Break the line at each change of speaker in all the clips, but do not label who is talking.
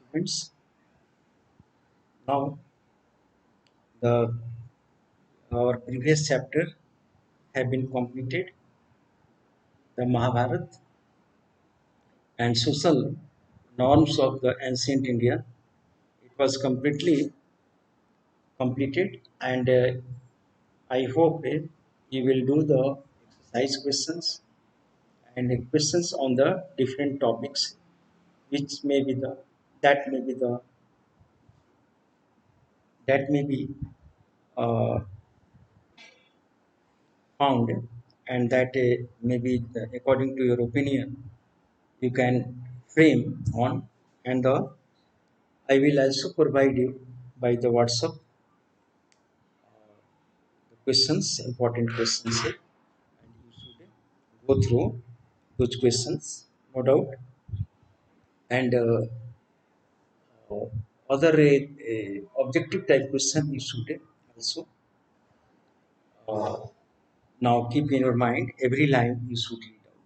students. Now, the our previous chapter have been completed, the Mahabharata and social norms of the ancient India. It was completely completed, and I hope you will do the exercise questions and the questions on the different topics, which may be the that may be the that may be uh, found, and that maybe according to your opinion you can frame on, and I will also provide you by the WhatsApp the questions, important questions, and you should go through those questions, no doubt. And uh, other objective type question you should also uh, now keep in your mind. Every line you should read out,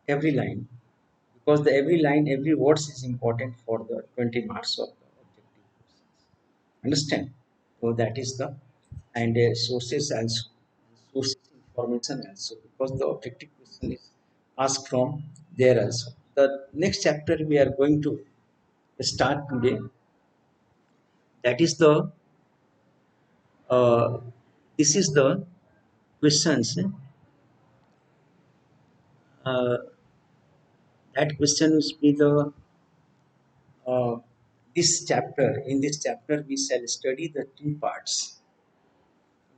every line, because the every line, every words is important for the 20 marks of the objective questions. Understand? So that is the, and sources also, sources information also, because the objective question is asked from there also. The next chapter we are going to start today, that is the uh, this is the questions. Uh, that question will be the uh, this chapter. In this chapter, we shall study the two parts.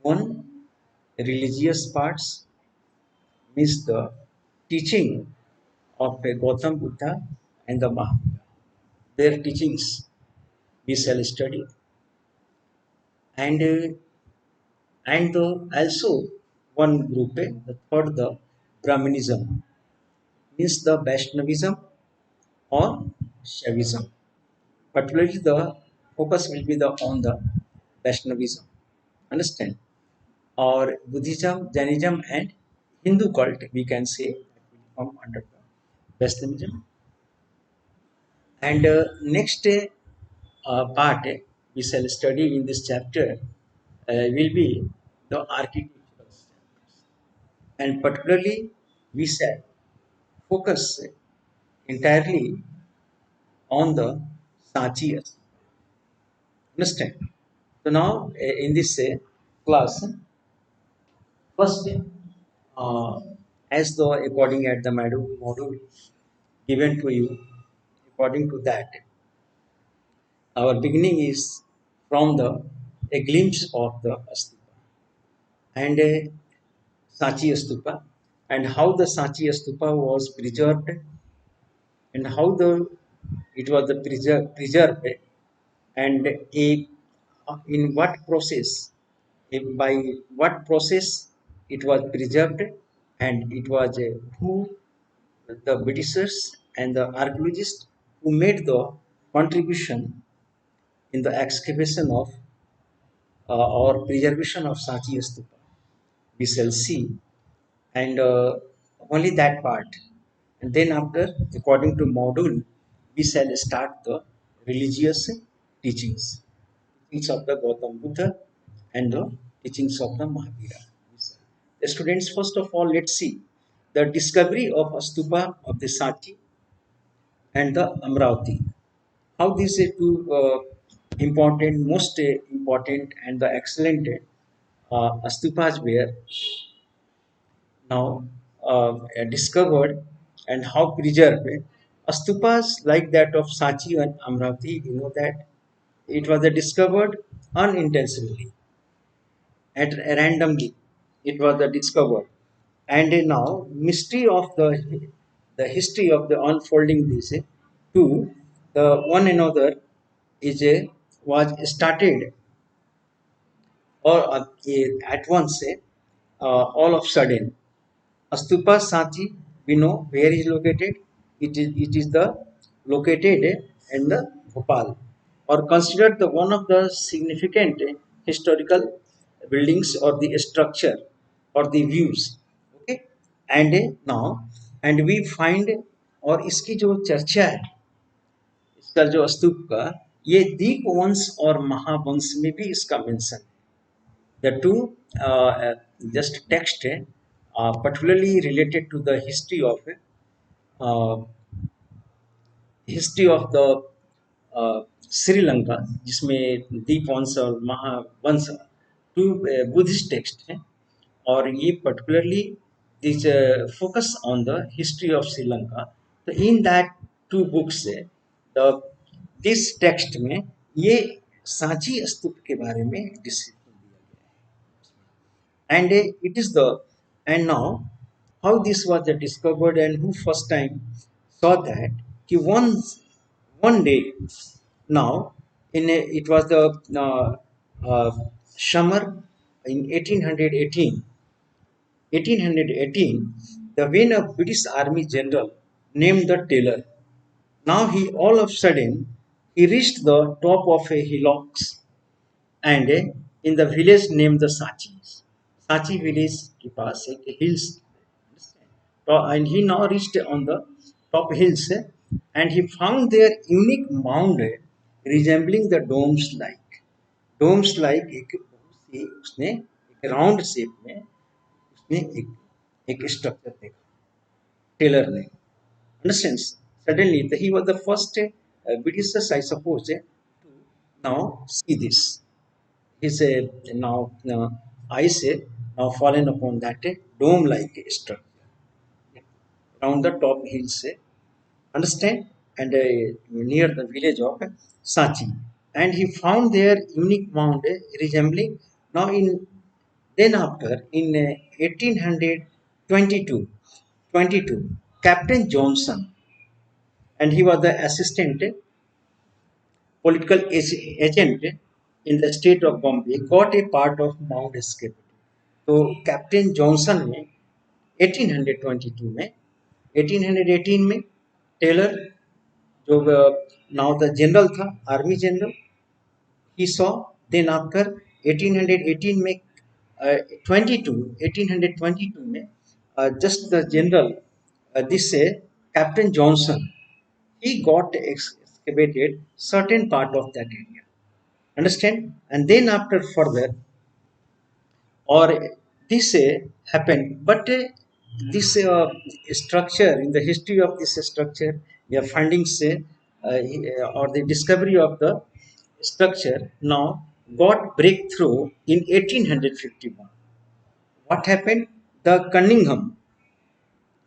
One, religious parts, means the teaching of Gautam Buddha and the Mahavira. Their teachings we shall study, and also one group, the third, the Brahmanism, means the Vaishnavism or Shaivism. Particularly, the focus will be the on the Vaishnavism. Understand? Or Buddhism, Jainism, and Hindu cult, we can say, that will come under the Vaishnavism. And next part we shall study in this chapter will be the architectural standards. And particularly, we shall focus entirely on the Sachiyas. Understand? So now, in this class, first, uh, as though according at the module given to you, according to that, our beginning is from the a glimpse of the Astupa and Sachi Astupa, and how the Sachi Astupa was preserved, and how the it was the preserved, and in what process, by what process it was preserved, and it was who the Britishers and the archaeologists who made the contribution in the excavation of or preservation of Sachi Stupa. We shall see, and only that part. And then after, according to module, we shall start the religious teachings, teachings of the Gautam Buddha and the teachings of the Mahavira. The students, first of all, let's see the discovery of a stupa of the Sachi and the Amravati. How these two important, most important, and the excellent stupas were now discovered, and how preserved. Stupas like that of Sachi and Amravati, you know that it was discovered unintentionally and randomly. It was discovered, and now mystery of the history of the unfolding this to the one another is was started, or at once all of sudden. Astupa Sanchi, we know where is located. It is the located in the Bhopal, or considered the one of the significant historical buildings or the structure or the views. Okay, and now, and we find, और इसकी जो चर्चा है, इसका जो स्तूप का ये दीप वंश और महावंश में भी इसका मेंशन है। The two just text particularly related to the uh, history of the Sri Lanka, जिसमें दीपवंश और महावंश टू बुद्धिस्ट टेक्स्ट हैं, और ये particularly this focus on the history of Sri Lanka. तो in that two books the this text में ये सांची स्तूप के बारे में डिस्क्रिप्शन दिया गया है। And it is the and now how this was discovered and who first time saw that कि one day now it was the uh, summer in 1818 the when a British army general named the Taylor, now he all of a sudden he reached the top of a hillocks and in the village named the Sachi village के पास एक hills, and he now reached on the top hills and he found their unique mound resembling the domes like एक बहुत सी उसने एक round shape में उसने एक structure देखा टेलर ने, understands. Suddenly he was the first Britishers I suppose to now see this. His now eyes now fallen upon that dome like structure around the top hills, understand, and near the village of Sachi, and he found their unique mound resembling now in then after in 1822 Captain Johnson, and he was the assistant political agent in the state of Bombay, got a part of Mount Escape. तो captain Johnson ने 1822 में 1818 में Taylor जो now the general था, army general, he saw then after 1818 में 1822 में just the general this Captain Johnson he got excavated certain part of that area, understand, and then after further or this happened, but this structure in the history of this structure we are finding or the discovery of the structure now got breakthrough in 1851. What happened? The Cunningham,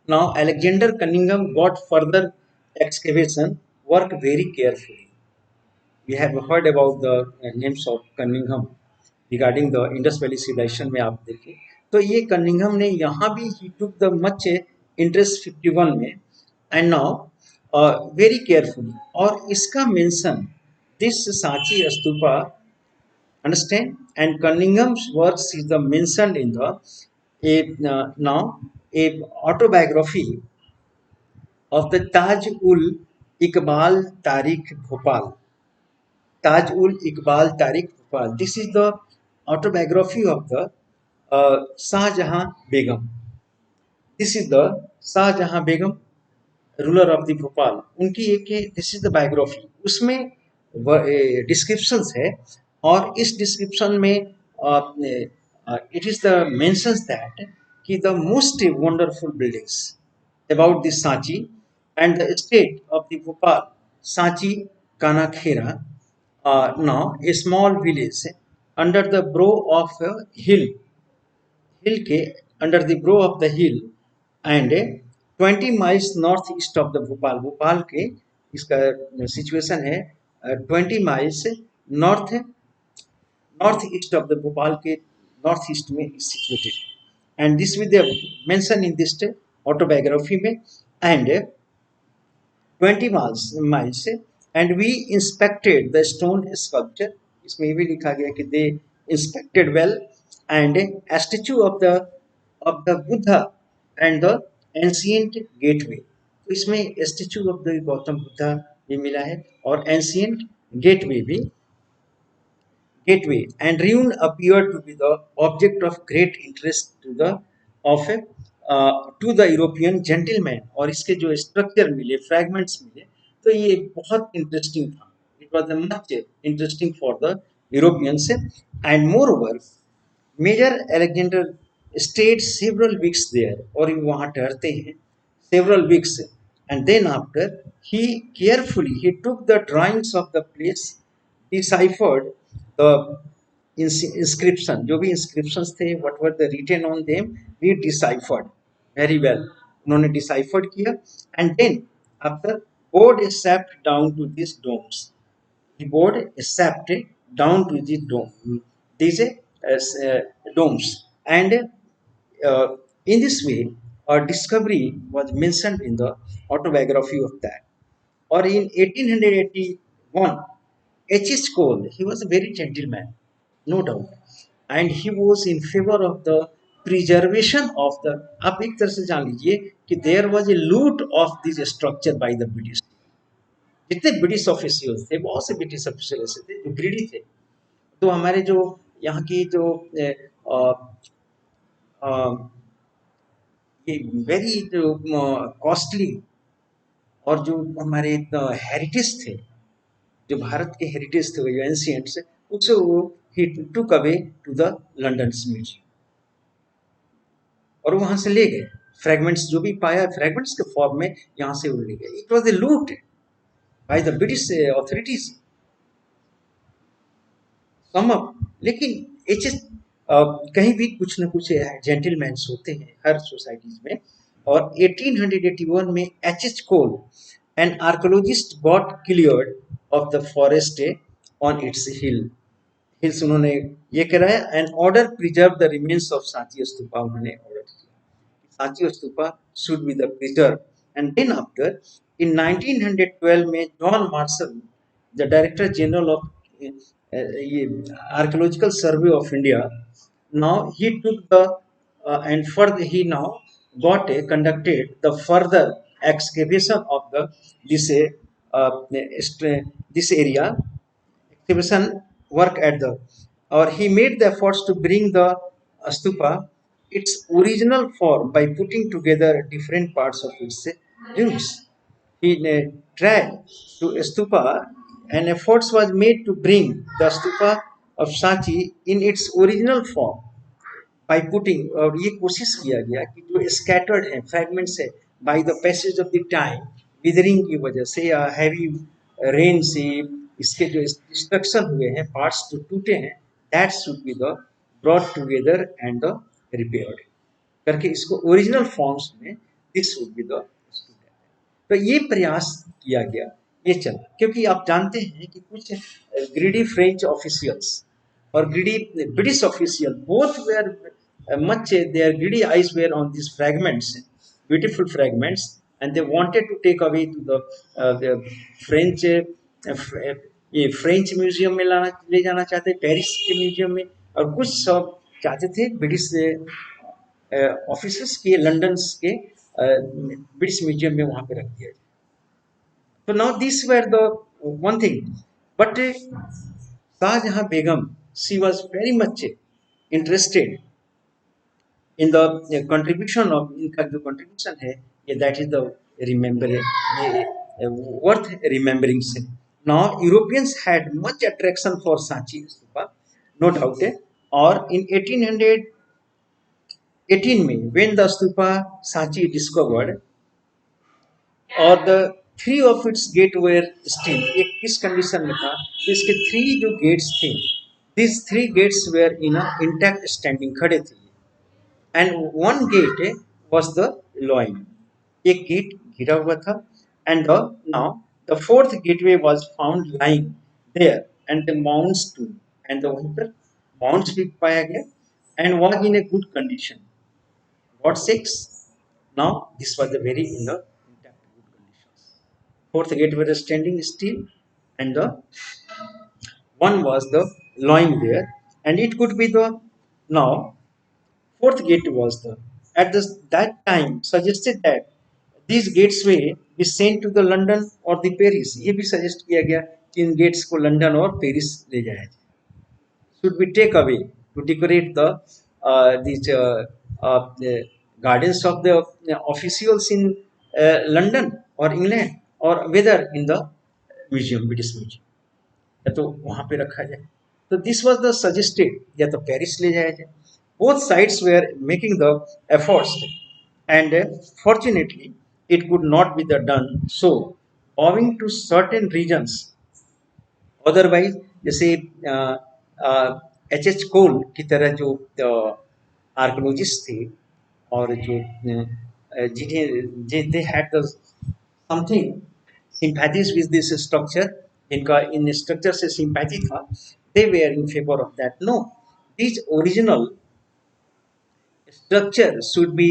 now Alexander Cunningham got further excavation work very carefully. We have heard about the names of Cunningham regarding the Indus Valley civilization में आप देखिए तो ये Cunningham ने यहाँ भी he took the much interest 51 में and now very carefully, और इसका mention this Sachi Stupa, understand, and Cunningham's works is the mentioned in the now a autobiography of the Taj ul Iqbal Tariq Bhopal. Taj ul Iqbal Tariq Bhopal. This is the autobiography of the Shah Jahan Begum. This is the Shah Jahan Begum, ruler of the Bhopal, उनकी एक this is the biography, उसमें descriptions है, और इस description में it is the mentions that कि the most wonderful buildings about this Sanchi and the state of the Bhopal Sanchi Kanakhera, now a small village under the brow of hill के under the brow of the hill and 20 miles north east of the Bhopal, Bhopal के इसका situation है 20 miles north north east of the Bhopal के north east में situated, and this with mention in this autobiography में, and 20 miles and we inspected the stone sculpture, इसमें भी लिखा गया कि they inspected well and a statue of the Buddha and the ancient gateway. तो इसमें statue of the Gautam Buddha भी मिला है और एंशियंट गेटवे भी, gateway and ruin appeared to be the object of great interest to the European gentleman, और इसके जो स्ट्रक्चर मिले फ्रैगमेंट्स मिले तो ये बहुत इंटरेस्टिंग था. It was much interesting for the Europeans. And moreover Major Alexander stayed several weeks there, और वहाँ ठहरते हैं several weeks. And then after he carefully he took the drawings of the place, deciphered the inscription, जो भी inscriptions थे, what were the written on them, he deciphered very well. उन्होंने deciphered किया. And then after poured a sap down to these domes, the board is sapped down to the dome, these domes. And in this way, a discovery was mentioned in the autobiography of that. Or in 1881, H.H. Cole, he was a very gentleman, no doubt, and he was in favor of the preservation of the. आप एक तरह से जान लीजिए कि there was a loot of this structure by the British. जितने British officials थे, बहुत से ब्रिटिश ऑफिशियल ऐसे थे जो ग्रीडी थे. तो हमारे जो यहाँ की जो ये वेरी जो कॉस्टली और जो हमारे हेरिटेज थे, जो भारत के हेरिटेज थे, जो एंशियंट्स, उससे वो ही took away to the London museum, और वहां से ले गए फ्रेगमेंट्स, जो भी पाया फ्रेगमेंट्स के फॉर्म में यहाँ से वो ले गए. इट वॉज ए लूट by the British authorities. Sum up. लेकिन एच एस कहीं भी कुछ न कुछ जेंटलमैन्स होते हैं हर सोसाइटीज में. और 1881 में H H Cole an archaeologist got cleared of the forest on its hills. उन्होंने ये कराया. And order preserve the remains of Sanchi stupa. उन्होंने ऑर्डर किया Sanchi stupa should be the preserve. And then after in 1912 में John Marshall, the director general of ये archaeological survey of India, now he took the and further he now got a conducted the further excavation of the this this area excavation work at the, or he made the efforts to bring the stupa its original form by putting together different parts of its rooms. He tried to stupa, and efforts was made to bring the stupa of Sanchi in its original form by putting, और ये कोशिश किया गया कि जो scattered है fragments है by the passage of the time, withering की वजह से या हैवी रेन से इसके जो डिस्ट्रक्शन हुए हैं, पार्ट्स जो टूटे हैं, that should be the brought together and the repaired करके इसको ओरिजिनल फॉर्म्स में दिस शुड बी द. तो ये प्रयास किया गया, ये चला, क्योंकि आप जानते हैं कि कुछ ग्रीडी फ्रेंच ऑफिशियल्स और greedy British official both were much their greedy eyes were on these fragments, beautiful fragments, and they wanted to take away to the French ये फ्रेंच म्यूजियम में लाना ले जाना चाहते, पेरिस के म्यूजियम में, और कुछ सब चाहते थे ब्रिटिश ऑफिसर्स के लंदन के ब्रिटिश म्यूजियम में वहां पे रख दिया जाए. तो now this were the one thing. But Shahjahan Begum, she was very much interested in the contribution of, इनका जो contribution है ये that is the remember worth remembering से. Now Europeans had much attraction for Sanchi Stupa, no doubt. और in 1818 में when the Stupa Sanchi discovered, और the three of its gate were still, एक किस कंडीशन में था तो इसके three जो gates थे, these three gates were in a intact standing, खड़े थे. And one gate was the loin, एक गेट गिरा हुआ था. And now the fourth gateway was found lying there, and the mounds too, and the वहीं पर mounds भी पाया गया, and was in a good condition. What sakes? Now this was the very in the intact good conditions. Fourth gateway was standing still, and the one was the loin there, and it could be the now. Fourth gate was the at that time suggested that these gates may be sent to the London or the Paris. ये भी suggest किया गया कि इन gates को London और Paris ले जाया जाए. Should be take away to decorate the these the gardens of the officials in London or England. और whether in the museum, British Museum, या तो वहां पे रखा जाए। तो दिस वाज द सजेस्टेड, या तो पेरिस ले जाया जाए। Both sides were making the efforts, and fortunately it could not be the done so, owing to certain reasons। Otherwise जैसे एच एच कोल की तरह जो आर्कोलॉजिस्ट थे, और जो जिन्हें they had the something sympathies with this structure, इनका इन स्ट्रक्चर से सिंपैथी था, they were in favour of that. No, this original structure should be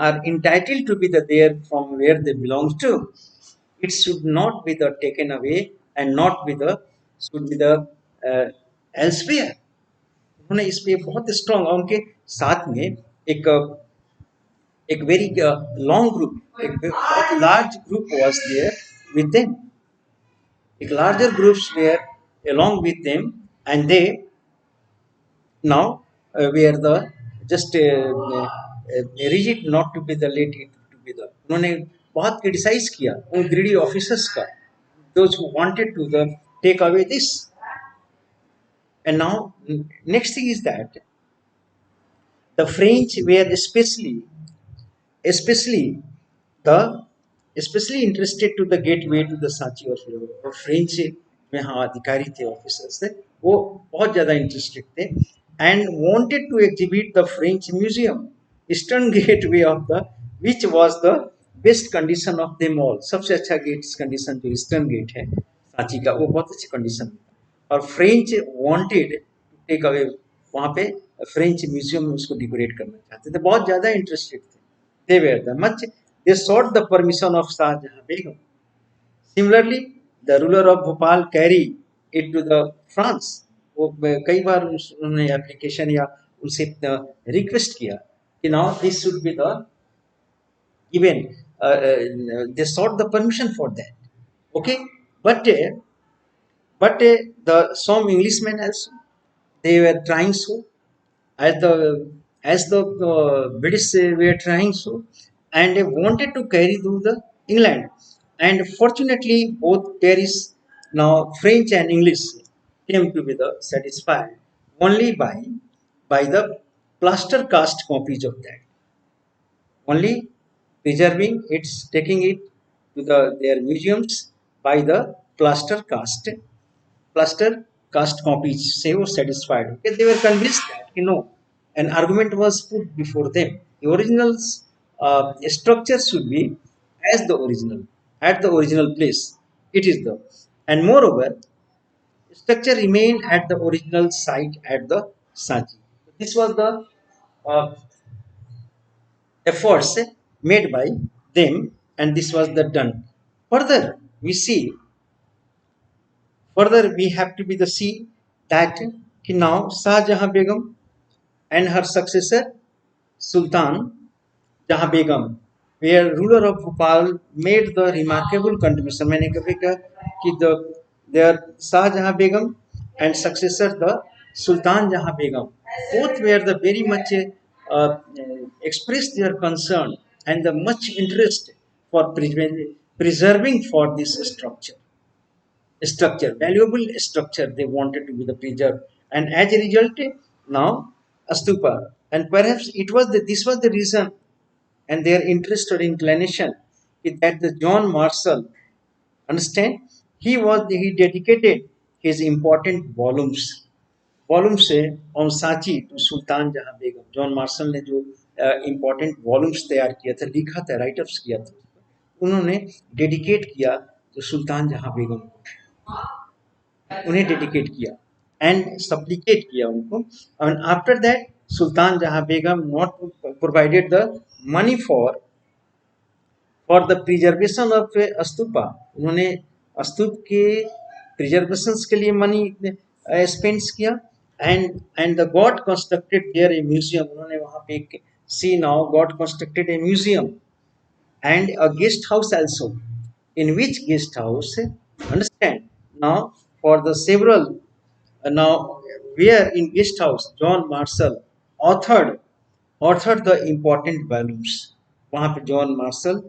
are entitled to be the there from where they belong to. It should not be the taken away, and not be the should be the uh, elsewhere। उन्होंने इस पे बहुत strong, उनके साथ में एक एक very long group, एक बहुत large group was there with them, एक larger groups were along with them, and they now we are the just rigid not to be the late to be the, उन्होंने बहुत criticise किया उन greedy officers का, those who wanted to the take away this। and now next thing is that the French were especially the especially interested to the gateway to the Sanchi of Europe। और French में हाँ अधिकारी थे, officers थे, वो बहुत ज़्यादा interested थे, and wanted to exhibit the French museum eastern gateway of the which was the best condition of them all. सबसे अच्छा गेट कंडीशन जो ईस्टर्न गेट है सांची का, वो बहुत अच्छी कंडीशन में था, और French wanted to take away, वहाँ पे फ्रेंच म्यूजियम में उसको डिकोरेट करना चाहते थे, बहुत ज़्यादा इंटरेस्टेड थे। they were the much they sought the permission of Shah Jahan Begum। Similarly, the ruler of Bhopal carried it to the France। वो कई बार उन्होंने एप्लीकेशन या उनसे रिक्वेस्ट किया कि now this should be the given, they sought the permission for that, okay। But the some Englishmen also, they were trying so, as the British were trying so, and they wanted to carry through the England. And fortunately, both Paris, now French and English, came to be the satisfied only by the plaster cast copies of that, only preserving its taking it to their museums by the plaster cast plaster cast copies say was satisfied, okay। They were convinced that an argument was put before them, the original structure should be as the original, at the original place it is the, and moreover structure remained at the original site at the Sanchi। This was the uh, efforts made by them, and this was the done. Further, we see, further we have to be the see that now Shah Jahan Begum and her successor Sultan Jahan Begum, where ruler of Bhopal, made the remarkable contribution। मैंने कभी कहा कि their Shah Jahan Begum and successor the Sultan Jahan Begum, both were the very much uh, expressed their concern and the much interest for preserving for this structure, valuable structure they wanted to be the preserved, and as a result now a stupa, and perhaps this was the reason and their interest or inclination is that the John Marshall, understand, he dedicated his important volumes on Sachi to Sultan Jahan Begum। John Marshall ने जो important volumes तैयार किया था, लिखा था, write-ups किया था, उन्होंने डेडिकेट किया जो सुल्तान जहां बेगम को, उन्हें डेडिकेट किया एंड सप्लिकेट किया उनको। And after that Sultan Jahan Begum not provided the money for the preservation of stupa, उन्होंने स्तूप के प्रिजर्वेशन के लिए मनी स्पेंड किया। And the got constructed there a museum, उन्होंने वहां पे एक सी now got constructed a museum and a guest house also, in which guest house, understand, now for the several now where in guest house John Marshall authored the important volumes, वहाँ पे John Marshall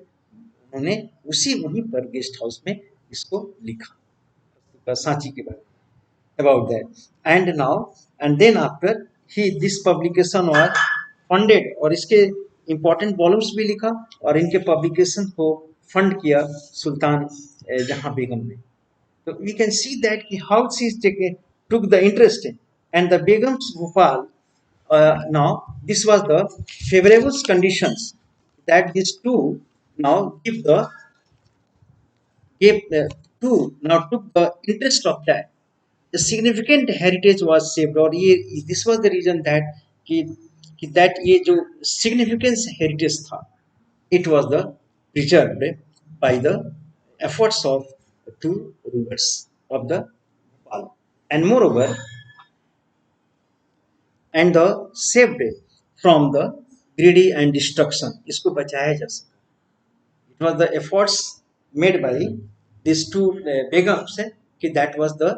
उन्होंने उसी वहीं पर guest house में इसको लिखा सांची के बारे में about that and now and then after he this publication was funded और इसके इम्पोर्टेंट वॉल्यूम्स भी लिखा और इनके पब्लिकेशन को फंड किया सुल्तान जहां बेगम ने so we can see that how she took the interest in and the Begum's Bhopal now this was the favorable conditions that these two now give the gave two now took the interest of that the significant heritage was saved और ये this was the reason that कि that ये जो significance heritage था it was the preserved by the efforts of two rulers of the Bhopal and moreover and the saved from the greedy and destruction इसको बचाया जा सका it was the efforts made by these two begums कि that was the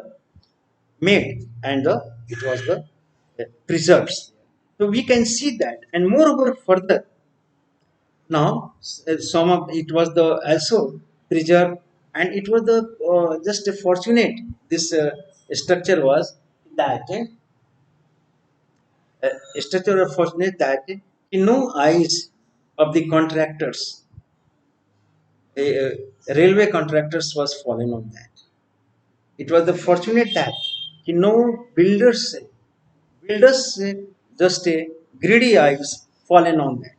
made and it was the preserves so we can see that and moreover further now some of it was the also preserved and it was the just a fortunate this structure was that structure of fortunate that no eyes of the contractors railway contractors was fallen on that it was the fortunate that no builders just a greedy eyes fallen on that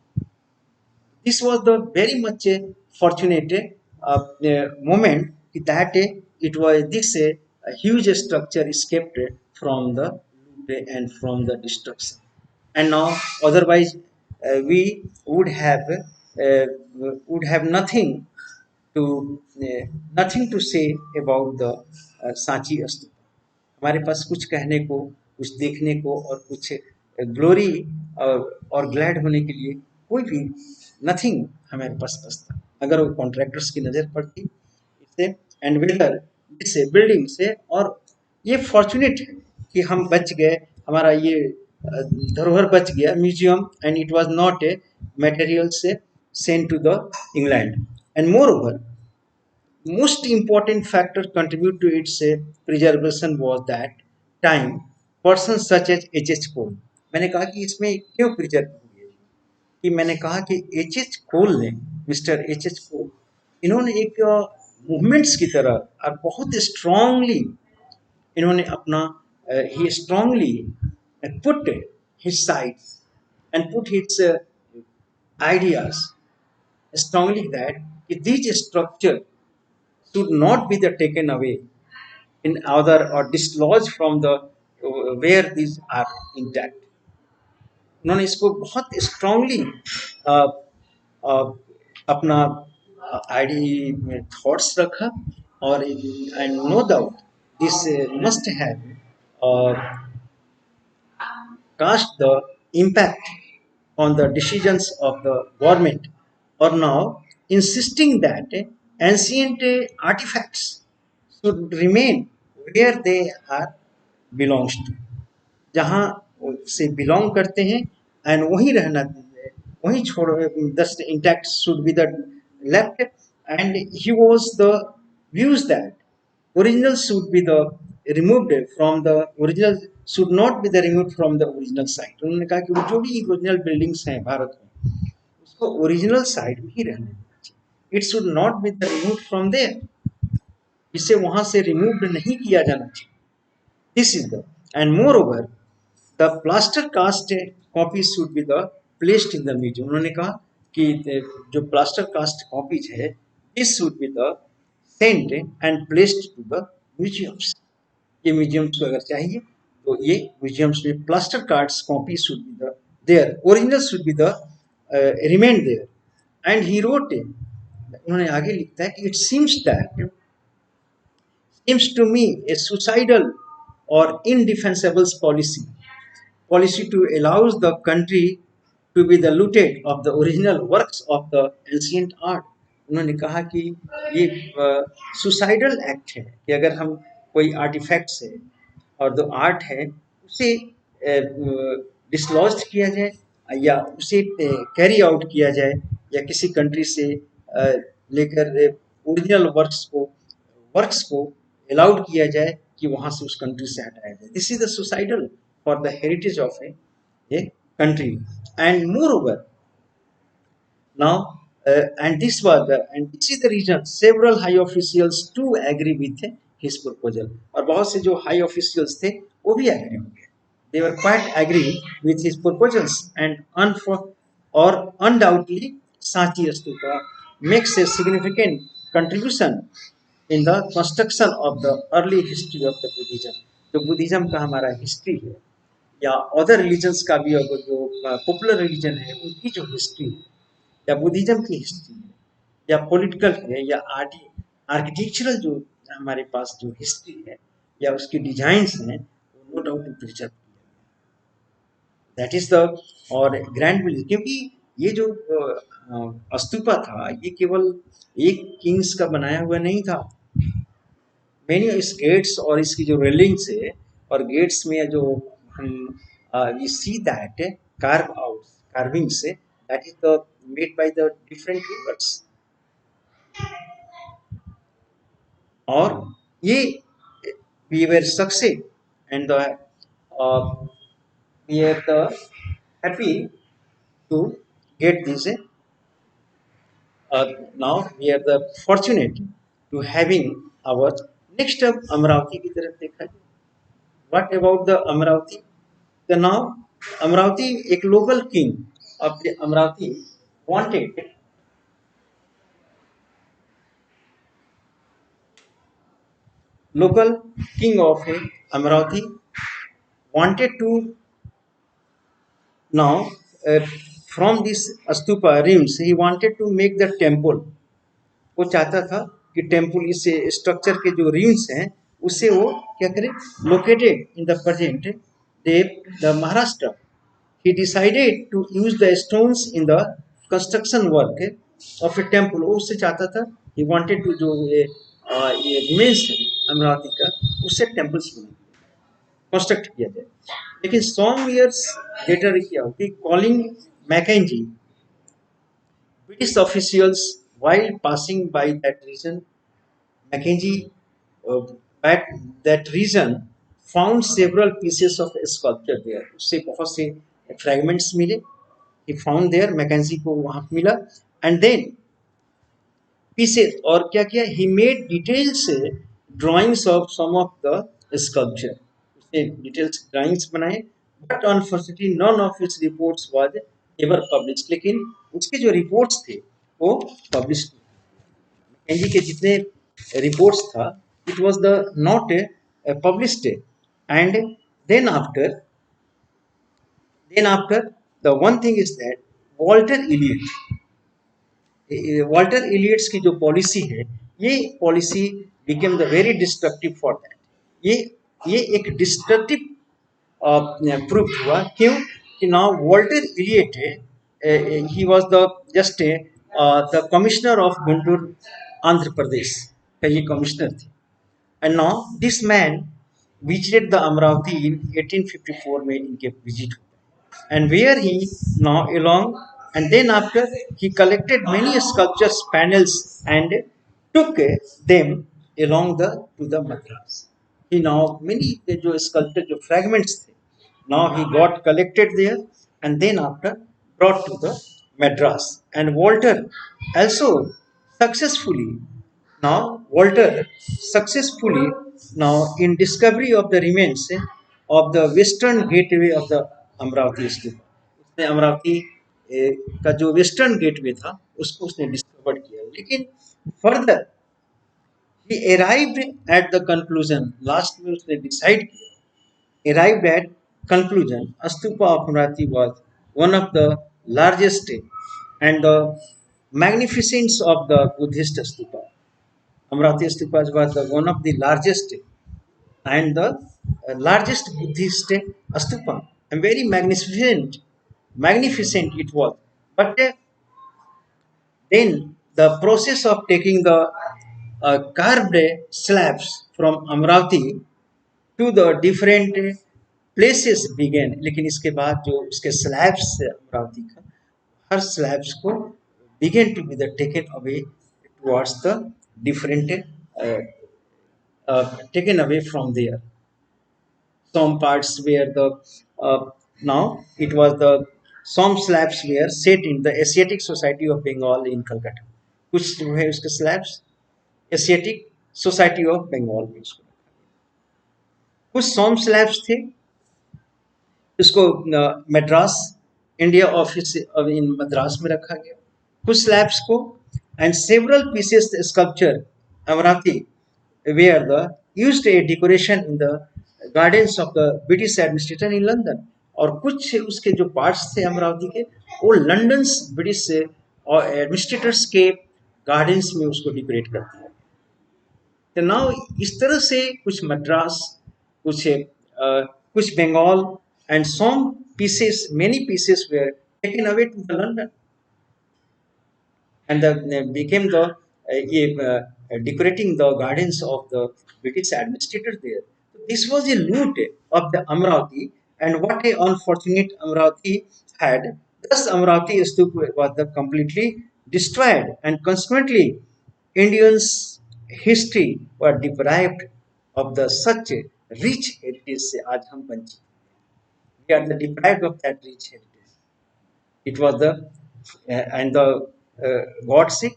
this was the very much fortunate moment that it was this a huge structure escaped from the loot and from the destruction and now otherwise we would have to nothing to say about the Sanchi स्तूप हमारे पास कुछ कहने को कुछ देखने को और कुछ glory और ग्लैड होने के लिए कोई भी नथिंग हमारे पास बचता अगर वो कॉन्ट्रैक्टर्स की नज़र पड़ती इससे एंड बिल्डर इससे बिल्डिंग से और ये फॉर्चुनेट है कि हम बच गए हमारा ये धरोहर बच गया museum and it was not a material से sent to the England and more most important factor contribute to its preservation was that time persons such as H.H. Cole मैंने कहा कि इसमें क्यों प्रिजर्व हुई कि मैंने कहा कि H.H. Cole ने मिस्टर H.H. Cole इन्होंने एक मूवमेंट्स की तरह और बहुत स्ट्रांगली इन्होंने अपना ही strongly put his sides and put his ideas strongly that these structure should not be the taken away in other or dislodged from the where these are intact उन्होंने इसको बहुत स्ट्रांगली अपना आईडी थॉट्स रखा और and no doubt this must have cast the impact on the decisions of the government or now insisting that ancient artifacts should remain where they are belongs to जहाँ से belong करते हैं and वहीं रहना वहीं छोड़ दस intact should be the left and he was the views that original should be the removed from the original should not be the removed from the original site उन्होंने कहा कि जो भी ओरिजिनल बिल्डिंग्स हैं भारत में उसको ओरिजिनल साइट में ही रहने देना चाहिए it should not be the removed from there इसे वहां से रिमूव्ड नहीं किया जाना चाहिए this is the and moreover the plaster cast copies should be the placed in the museum उन्होंने कहा कि जो plaster cast copies है this should be the sent and placed to the museums ये museums को अगर चाहिए तो ये museums में plaster cast copies should be the there original should be the remain there and he wrote उन्होंने आगे लिखता है कि it seems to me a suicidal or indefensible policy to allows the country to be the looted of the original works of the ancient art उन्होंने कहा कि ये suicidal act है कि अगर हम कोई आर्टिफैक्ट्स है और जो आर्ट है उसे डिसलॉज किया जाए या उसे कैरी आउट किया जाए या किसी कंट्री से लेकर ओरिजिनल वर्क्स को अलाउड किया जाए कि वहां से उस कंट्री से हटाया जाए. This is the suicidal for the heritage of A country. And moreover, now, and this is the reason several high officials too agree with his proposal. और बहुत से जो high officials थे वो भी agree हो गए. They were quite agree with his proposals, and or undoubtedly Sanchi Stupa makes a significant contribution in the construction of the early history of the Buddhism. जो बुद्धिज्म का हमारा हिस्ट्री है या अदर रिलीजन्स का भी, अगर जो पॉपुलर रिलीजन है उनकी जो हिस्ट्री है या बुद्धिज्म की हिस्ट्री है या पॉलिटिकल है या आर्किटेक्चरल जो हमारे पास जो हिस्ट्री है या उसके डिजाइन्स हैं वो नो डाउट प्रिजर्व किया. दैट इज द और ग्रैंड विलेज, क्योंकि ये जो स्तूपा था ये केवल एक किंग्स का बनाया हुआ नहीं था. मैनी इस गेट्स और इसकी जो रेलिंग्स है और गेट्स में जो हम we see that carve out carvings that is the made by the different rivers. और ये we were succeed and we are the happy to get this. Now we are the fortunate to having our next step Amravati की तरफ देखा जाए. What about the Amravati? The now Amravati एक local king of the Amravati wanted local king of Amravati wanted to now from this stupa rims he wanted to make the temple. वो चाहता था कि temple इस structure के जो RIMS हैं उससे वो क्या करे located in the present day the Maharashtra. he decided to use the stones in the construction work of a temple. वो उससे चाहता था he wanted to जो ये रिमेन्स है अमरावती का उससे टेम्पल्स बने कंस्ट्रक्ट किया जाए. लेकिन सॉन्ग ईयर्स लेटर क्या होती Colin Mackenzie British officials while passing by that region. Mackenzie at that region found several pieces of sculpture there. उससे बहुत से fragments मिले. He found there Mackenzie को वहाँ मिला and then pieces और क्या किया he made details drawings of some of the sculpture. उसने details drawings बनाए but unfortunately none of its reports was ever published. लेकिन उसके जो reports थे वो published. एनजी के जितने रिपोर्ट्स था it was the not published. And then after the one thing is that Walter Elliot Walter Elliot's की जो पॉलिसी है ये policy became the very destructive for that. ये एक डिस्ट्रक्टिव प्रूफ हुआ. क्यों कि now Walter Elliot he was the just the commissioner of Guntur Andhra Pradesh का ये कमिश्नर थे. And now this man visited the Amaravati in 1854 में इनके विजिट हुआ. And where he now along and then after he collected many sculptures panels and took them along to the Madras. He now many जो sculpture जो fragments थे now he got collected there and then after brought to the Madras. And Walter also successfully now in discovery of the remains of the western gateway of the Amravati स्तूप. उसने अमरावती का जो western gateway था उसको उसने discover किया. लेकिन further he arrived at the conclusion last में उसने डिसाइड किया arrived at conclusion stupa of Amravati was one of the largest and the magnificence of the Buddhist stupa. Amravati stupa was one of the largest and the largest Buddhist stupa and very magnificent it was. But then the process of taking the carved slabs from Amravati to the different places began. लेकिन इसके बाद जो उसके slabs Amravati का हर slabs को began to be the taken away towards the different uh, taken away from there. Some parts where the now it was the some slabs were set in the Asiatic Society of Bengal in Calcutta. कुछ जो है उसके slabs Asiatic Society of Bengal में उसको कुछ some slabs थे इसको Madras India Office in Madras में रखा गया कुछ स्लैब्स को and several pieces sculpture Amaravati were the used a decoration in the gardens of the British administrator in London और कुछ उसके जो पार्ट्स थे अमरावती के वो लंदन ब्रिटिश और एडमिनिस्ट्रेटर्स के गार्डन्स में उसको डेकोरेट करते हैं तो नाउ इस तरह से कुछ मद्रास कुछ Bengal and some pieces many pieces were taken away to the London and became the decorating the gardens of the British administrator there. This was a loot of the Amravati, and what a unfortunate Amravati had. Thus, Amravati Stupa was the completely destroyed, and consequently, Indians' history were deprived of the such a rich heritage. से आज हम वंचित we are the deprived of that rich heritage. It was the and the God से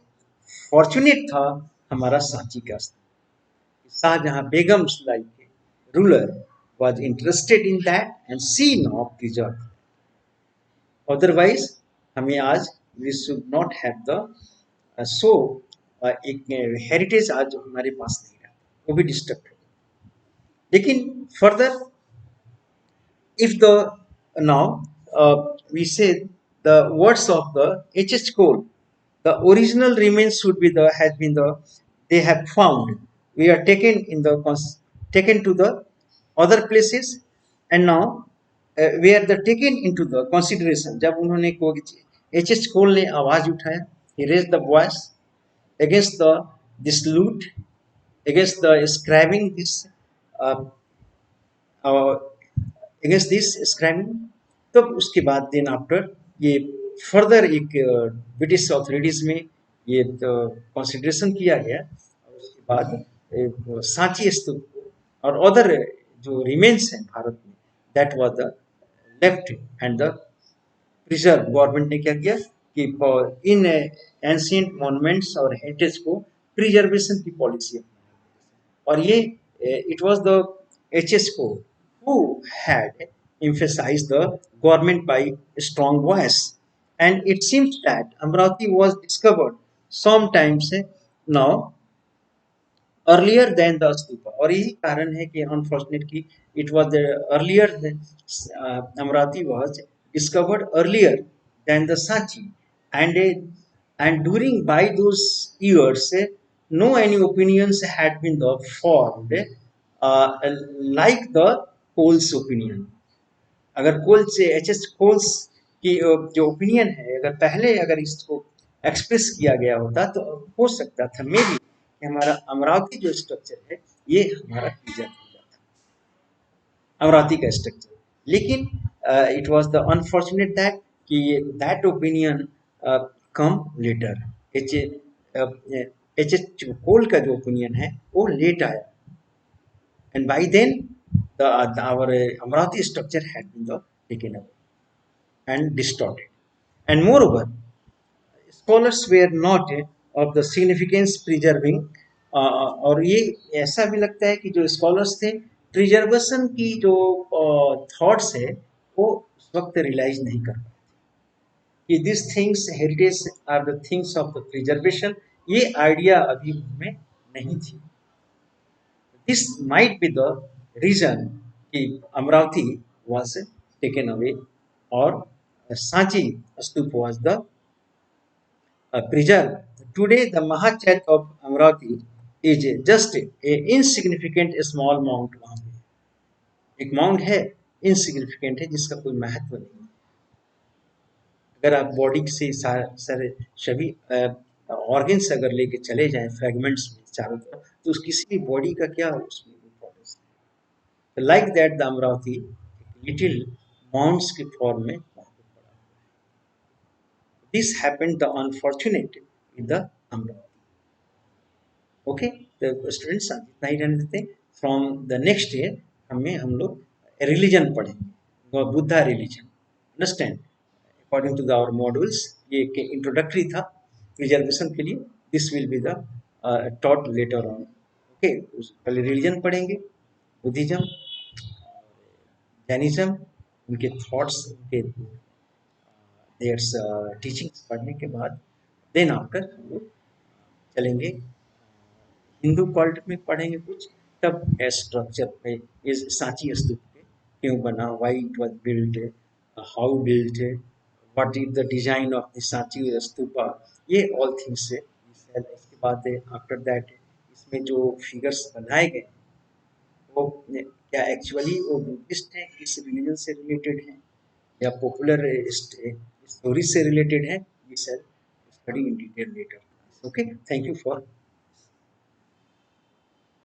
fortunate था हमारा सांची का Shahjahan Begum like ruler was interested in that and see now preserved. Otherwise, हमें आज we should not have the so एक heritage आज हमारे पास नहीं रहा वो भी डिस्टर्ब है लेकिन further if the now we say the words of the H.H. Cole, the original remains should be the has been the they have found. We are taken in the taken to the other places and now we are the taken into the consideration. जब उन्होंने को H.H. Cole ने आवाज उठाया, he raised the voice against the this loot, against the scribing this uh, uh, against this scramming तब उसके बाद then after ये फर्दर एक ब्रिटिश अथॉरिटीज में ये कंसिडरेशन किया गया और उसके बाद सांची स्तूप और अदर जो रिमेन्स हैं भारत में that was the left and the preserve government ने क्या किया कि इन एंशिएंट मॉन्यूमेंट्स और हेरिटेज को प्रिजर्वेशन की पॉलिसी और ये it was the HSCO who had emphasized the government by a strong voice. And it seems that Amravati was discovered sometimes now earlier than the stupa. और यही कारण है कि unfortunately it was the earlier Amravati was discovered earlier than the Sachi and during by those years no any opinions had been formed like the Cole's opinion. अगर कोल से H Coles की जो opinion है अगर पहले अगर इसको एक्सप्रेस किया गया होता तो हो सकता था मे बी हमारा अमरावती जो स्ट्रक्चर है ये हमारा प्रिजर्व हो जाता अमरावती का स्ट्रक्चर लेकिन it was the unfortunate that कि that opinion come later H H Cole का जो ओपिनियन है वो लेट आया and by then our Amravati structure had been taken away and distorted. And moreover, scholars were not of the significance preserving और ये ऐसा भी लगता है कि जो स्कॉलर्स थे प्रिजर्वेशन की जो थॉट्स है वो उस वक्त रियलाइज नहीं कर पाए कि this things heritage are the things of the preservation ये आइडिया अभी उनमें नहीं थी this might be the reason कि Amravati was taken away or Sanchi Stupa was the preserved. Today the Mahachat of Amravati is just a insignificant small mount वहाँ पे एक mount है insignificant है जिसका कोई महत्व नहीं अगर आप बॉडी से सारे सभी ऑर्गन्स अगर लेके चले जाएं फ्रेगमेंट्स में चारों तरफ तो उस किसी भी बॉडी का क्या उसमें इम्पोर्टेंस है like that the Amaravati little mounts के फॉर्म में this happened the unfortunate in the Amaravati okay, तो स्टूडेंट्स इतना ही रहने देते हैं। फ्रॉम द नेक्स्ट ईयर हम लोग रिलीजन पढ़ेंगे, Buddha religion, understand, according to the our modules. ये एक इंट्रोडक्टरी था रिजर्वेशन के लिए। This will be the taught later on. Okay, पहले रिलीजन पढ़ेंगे, बुद्धिज्म, जैनिज्म, उनके थॉट्स, उनके देयर्स टीचिंग्स पढ़ने के बाद देन आफ्टर हम लोग चलेंगे हिंदू कल्ट में पढ़ेंगे कुछ। तब स्ट्रक्चर पे इस सांची स्तूप पे क्यों बना, why it was built, how built, what is the design of the Sanchi stupa, ये ऑल थिंग्स है। इसके बाद आफ्टर दैट इसमें जो फिगर्स बनाए गए वो क्या एक्चुअली वो बुद्धिस्ट है, किस रिलीजन से रिलेटेड है, या पॉपुलर स्टोरी से रिलेटेड है, ये sir study in detail letter. Okay, thank you for